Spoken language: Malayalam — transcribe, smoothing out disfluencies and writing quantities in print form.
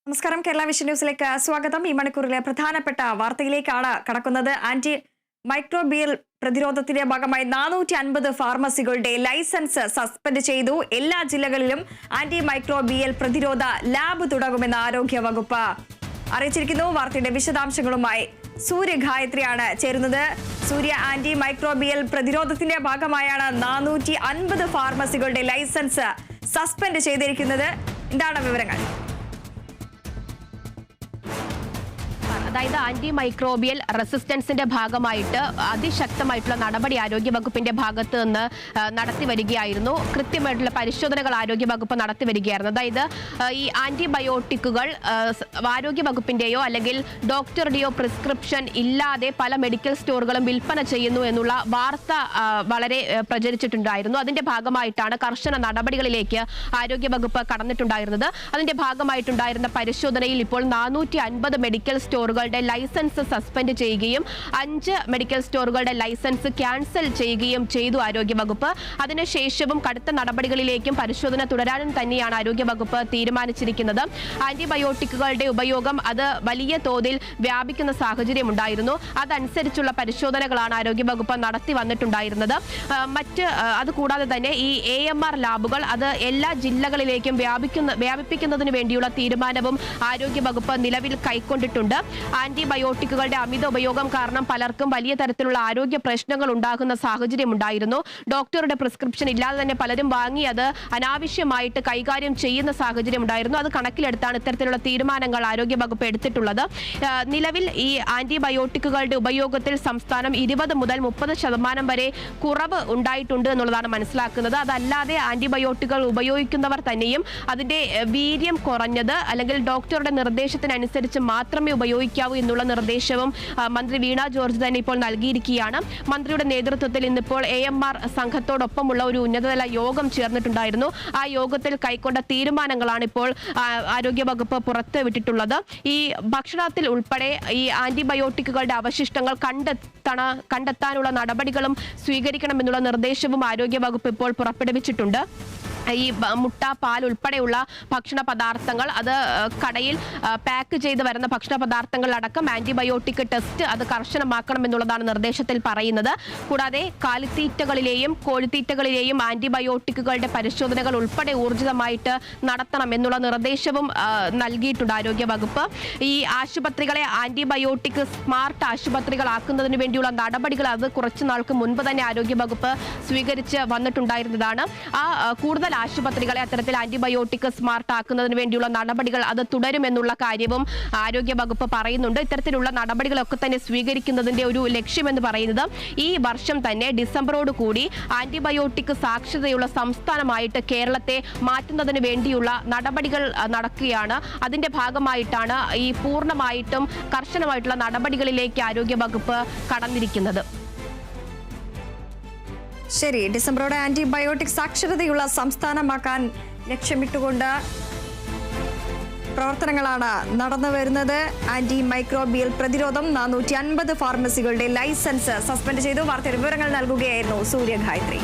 നമസ്കാരം. കേരള വിഷൻ ന്യൂസിലേക്ക് സ്വാഗതം. ഈ മണിക്കൂറിലെ പ്രധാനപ്പെട്ട വാർത്തയിലേക്കാണ് കടക്കുന്നത്. ആന്റി മൈക്രോബിയൽ പ്രതിരോധത്തിന്റെ ഭാഗമായി 450 ഫാർമസികളുടെ ലൈസൻസ് സസ്പെൻഡ് ചെയ്തു. എല്ലാ ജില്ലകളിലും ആന്റി മൈക്രോബിയൽ പ്രതിരോധ ലാബ് തുടങ്ങുമെന്ന് ആരോഗ്യ വകുപ്പ് അറിയിച്ചിരിക്കുന്നു. വാർത്തയുടെ വിശദാംശങ്ങളുമായി സൂര്യ ഗായത്രിയാണ് ചേരുന്നത്. സൂര്യ, ആന്റി മൈക്രോബിയൽ പ്രതിരോധത്തിന്റെ ഭാഗമായാണ് 450 ഫാർമസികളുടെ ലൈസൻസ് സസ്പെൻഡ് ചെയ്തിരിക്കുന്നത്. എന്താണ് വിവരങ്ങൾ? അതായത് ആന്റി മൈക്രോബിയൽ റെസിസ്റ്റൻസിന്റെ ഭാഗമായിട്ട് അതിശക്തമായിട്ടുള്ള നടപടി ആരോഗ്യവകുപ്പിന്റെ ഭാഗത്ത് നിന്ന് നടത്തി വരികയായിരുന്നു. കൃത്യമായിട്ടുള്ള പരിശോധനകൾ ആരോഗ്യവകുപ്പ് നടത്തി വരികയായിരുന്നു. അതായത് ഈ ആന്റിബയോട്ടിക്കുകൾ ആരോഗ്യവകുപ്പിന്റെയോ അല്ലെങ്കിൽ ഡോക്ടറുടെയോ പ്രിസ്ക്രിപ്ഷൻ ഇല്ലാതെ പല മെഡിക്കൽ സ്റ്റോറുകളും വിൽപ്പന ചെയ്യുന്നു എന്നുള്ള വാർത്ത വളരെ പ്രചരിച്ചിട്ടുണ്ടായിരുന്നു. അതിന്റെ ഭാഗമായിട്ടാണ് കർശന നടപടികളിലേക്ക് ആരോഗ്യവകുപ്പ് കടന്നിട്ടുണ്ടായിരുന്നത്. അതിന്റെ ഭാഗമായിട്ടുണ്ടായിരുന്ന പരിശോധനയിൽ ഇപ്പോൾ 450 മെഡിക്കൽ സ്റ്റോറുകൾ ലൈസൻസ് സസ്പെൻഡ് ചെയ്യുകയും 5 മെഡിക്കൽ സ്റ്റോറുകളുടെ ലൈസൻസ് ക്യാൻസൽ ചെയ്യുകയും ചെയ്തു ആരോഗ്യവകുപ്പ്. അതിനുശേഷവും കടുത്ത നടപടികളിലേക്കും പരിശോധന തുടരാനും തന്നെയാണ് ആരോഗ്യവകുപ്പ് തീരുമാനിച്ചിരിക്കുന്നത്. ആന്റിബയോട്ടിക്കുകളുടെ ഉപയോഗം അത് വലിയ തോതിൽ വ്യാപിക്കുന്ന സാഹചര്യം ഉണ്ടായിരുന്നു. അതനുസരിച്ചുള്ള പരിശോധനകളാണ് ആരോഗ്യവകുപ്പ് നടത്തി വന്നിട്ടുണ്ടായിരുന്നത്. അതുകൂടാതെ തന്നെ ഈ AMR ലാബുകൾ അത് എല്ലാ ജില്ലകളിലേക്കും വ്യാപിപ്പിക്കുന്നതിന് വേണ്ടിയുള്ള തീരുമാനവും ആരോഗ്യവകുപ്പ് നിലവിൽ കൈക്കൊണ്ടിട്ടുണ്ട്. ആന്റിബയോട്ടിക്കുകളുടെ അമിത ഉപയോഗം കാരണം പലർക്കും വലിയ തരത്തിലുള്ള ആരോഗ്യ പ്രശ്നങ്ങൾ ഉണ്ടാകുന്ന സാഹചര്യം ഉണ്ടായിരുന്നു. ഡോക്ടറുടെ പ്രിസ്ക്രിപ്ഷൻ ഇല്ലാതെ തന്നെ പലരും വാങ്ങി അത് അനാവശ്യമായിട്ട് കൈകാര്യം ചെയ്യുന്ന സാഹചര്യം ഉണ്ടായിരുന്നു. അത് കണക്കിലെടുത്താണ് ഇത്തരത്തിലുള്ള തീരുമാനങ്ങൾ ആരോഗ്യവകുപ്പ് എടുത്തിട്ടുള്ളത്. നിലവിൽ ഈ ആന്റിബയോട്ടിക്കുകളുടെ ഉപയോഗത്തിൽ സംസ്ഥാനം 20 മുതൽ 30% വരെ കുറവ് ഉണ്ടായിട്ടുണ്ട് എന്നുള്ളതാണ് മനസ്സിലാക്കുന്നത്. അതല്ലാതെ ആന്റിബയോട്ടിക്കുകൾ ഉപയോഗിക്കുന്നവർ തന്നെയും അതിന്റെ വീര്യം കുറഞ്ഞത് അല്ലെങ്കിൽ ഡോക്ടറുടെ നിർദ്ദേശത്തിനനുസരിച്ച് മാത്രമേ ഉപയോഗിക്കാവൂ എന്നുള്ള നിർദ്ദേശവും മന്ത്രി വീണ ജോർജ് തന്നെ ഇപ്പോൾ നൽകിയിരിക്കുകയാണ്. മന്ത്രിയുടെ നേതൃത്വത്തിൽ ഇന്നിപ്പോൾ AMR സംഘത്തോടൊപ്പമുള്ള ഒരു ഉന്നതതല യോഗം ചേർന്നിട്ടുണ്ടായിരുന്നു. ആ യോഗത്തിൽ കൈക്കൊണ്ട തീരുമാനങ്ങളാണ് ഇപ്പോൾ ആരോഗ്യവകുപ്പ് പുറത്തുവിട്ടിട്ടുള്ളത്. ഈ ഭക്ഷണത്തിൽ ഉൾപ്പെടെ ഈ ആന്റിബയോട്ടിക്കുകളുടെ അവശിഷ്ടങ്ങൾ കണ്ടെത്താനുള്ള നടപടികളും സ്വീകരിക്കണമെന്നുള്ള നിർദ്ദേശവും ആരോഗ്യവകുപ്പ് ഇപ്പോൾ പുറപ്പെടുവിച്ചിട്ടുണ്ട്. ഈ മുട്ട, പാൽ ഉൾപ്പെടെയുള്ള ഭക്ഷണ പദാർത്ഥങ്ങൾ അത് കടയിൽ പാക്ക് ചെയ്ത് വരുന്ന ഭക്ഷണ പദാർത്ഥങ്ങളിലടക്കം ആന്റിബയോട്ടിക് ടെസ്റ്റ് അത് കർശനമാക്കണം എന്നുള്ളതാണ് നിർദ്ദേശത്തിൽ പറയുന്നത്. കൂടാതെ കാലിത്തീറ്റകളിലെയും കോഴിത്തീറ്റകളിലെയും ആന്റിബയോട്ടിക്കുകളുടെ പരിശോധനകൾ ഉൾപ്പെടെ ഊർജിതമായിട്ട് നടത്തണം എന്നുള്ള നിർദ്ദേശവും നൽകിയിട്ടുണ്ട് ആരോഗ്യവകുപ്പ്. ഈ ആശുപത്രികളെ ആന്റിബയോട്ടിക് സ്മാർട്ട് ആശുപത്രികളാക്കുന്നതിന് വേണ്ടിയുള്ള നടപടികൾ അത് കുറച്ചു നാൾക്ക് മുൻപ് തന്നെ ആരോഗ്യവകുപ്പ് സ്വീകരിച്ച് വന്നിട്ടുണ്ടായിരുന്നതാണ്. കൂടുതൽ ആശുപത്രികളെ അത്തരത്തിൽ ആന്റിബയോട്ടിക് സ്മാർട്ട് ആക്കുന്നതിന് വേണ്ടിയുള്ള നടപടികൾ അത് തുടരുമെന്നുള്ള കാര്യവും ആരോഗ്യവകുപ്പ് പറയുന്നുണ്ട്. ഇത്തരത്തിലുള്ള നടപടികളൊക്കെ തന്നെ സ്വീകരിക്കുന്നതിന്റെ ഒരു ലക്ഷ്യമെന്ന് പറയുന്നത് ഈ വർഷം തന്നെ ഡിസംബറോട് കൂടി ആന്റിബയോട്ടിക് സാക്ഷരതയുള്ള സംസ്ഥാനമായിട്ട് കേരളത്തെ മാറ്റുന്നതിന് വേണ്ടിയുള്ള നടപടികൾ നടക്കുകയാണ്. അതിന്റെ ഭാഗമായിട്ടാണ് ഈ പൂർണ്ണമായിട്ടും കർശനമായിട്ടുള്ള നടപടികളിലേക്ക് ആരോഗ്യവകുപ്പ് കടന്നിരിക്കുന്നത്. ശരി, ഡിസംബറോടെ ആന്റിബയോട്ടിക് സാക്ഷരതയുള്ള സംസ്ഥാനമാക്കാൻ ലക്ഷ്യമിട്ടുകൊണ്ട് പ്രവർത്തനങ്ങളാണ് നടന്നു വരുന്നത്. ആന്റി മൈക്രോബിയൽ പ്രതിരോധം 450 ഫാർമസികളുടെ ലൈസൻസ് സസ്പെൻഡ് ചെയ്തു. വാർത്തയുടെ വിവരങ്ങൾ നൽകുകയായിരുന്നു സൂര്യ ഗായത്രി.